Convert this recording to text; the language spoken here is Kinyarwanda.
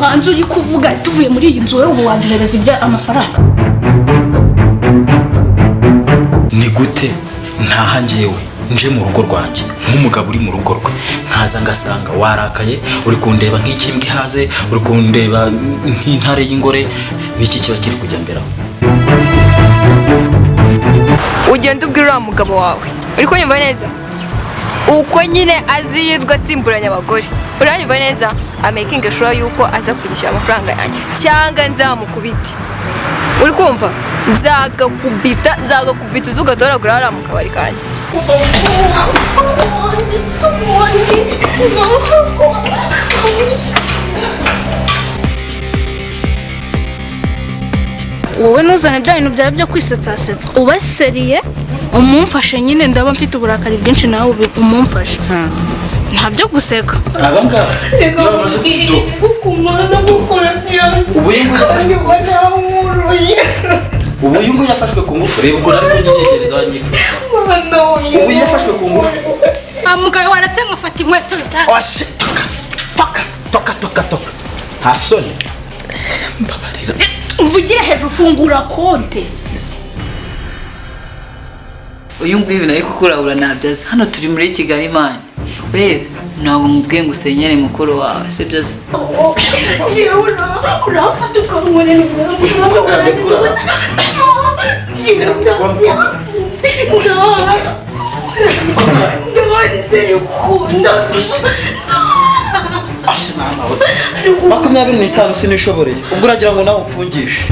hanze uri kuvuga tuvuye muri iyi nzu wowe waduhereza ibya amafaranga. Ni gute ntaha njyewe nje mu rugo rwanjye nk'umugabo uri mu rugo rwe nkaza ngasanga warakaye uri kundeba nk'ikimbwe haze uri kundeba nk'intare y'ingore niki kiba kiri kujya mberaho? Ugenda ubwira uriya mugabo wawe uri kunyumva neza uko nyine aziyirwa asimburanya abagore uranyumva neza amakinga sure yuko aza kugisha amafaranga yanjye cyangwa nzamukubite uri kumva nzagakubita uzugatoragura hariya mu kabari kanjye. Wowe nuzane bya bintu byawe byo kwisetsasetsa ubaseriye umumfashe nyine ndaba mfite uburakari bwinshi nawe umumfashe ntabyo guseka abangaba bamaze kudo kumana gukora byanze ubu yungu yafashwe ku ngufu reba uko ariko nyegereza wanyipfuka ubu yafashwe ku ngufu amugaye waratse ngafata inkweto za washe toka hasoni mbabarira mvugira hejuru fungura konte. Uyu nguyu ibintu ariko kurabura nabyaza hano turi muri Kigali man we ntabwo mubwiye ngo usenyere mukuru wawe se byose urafata ukamubona makumyabiri n'itanu sinishoboreye ubwo uragira ngo nawe umfungishe.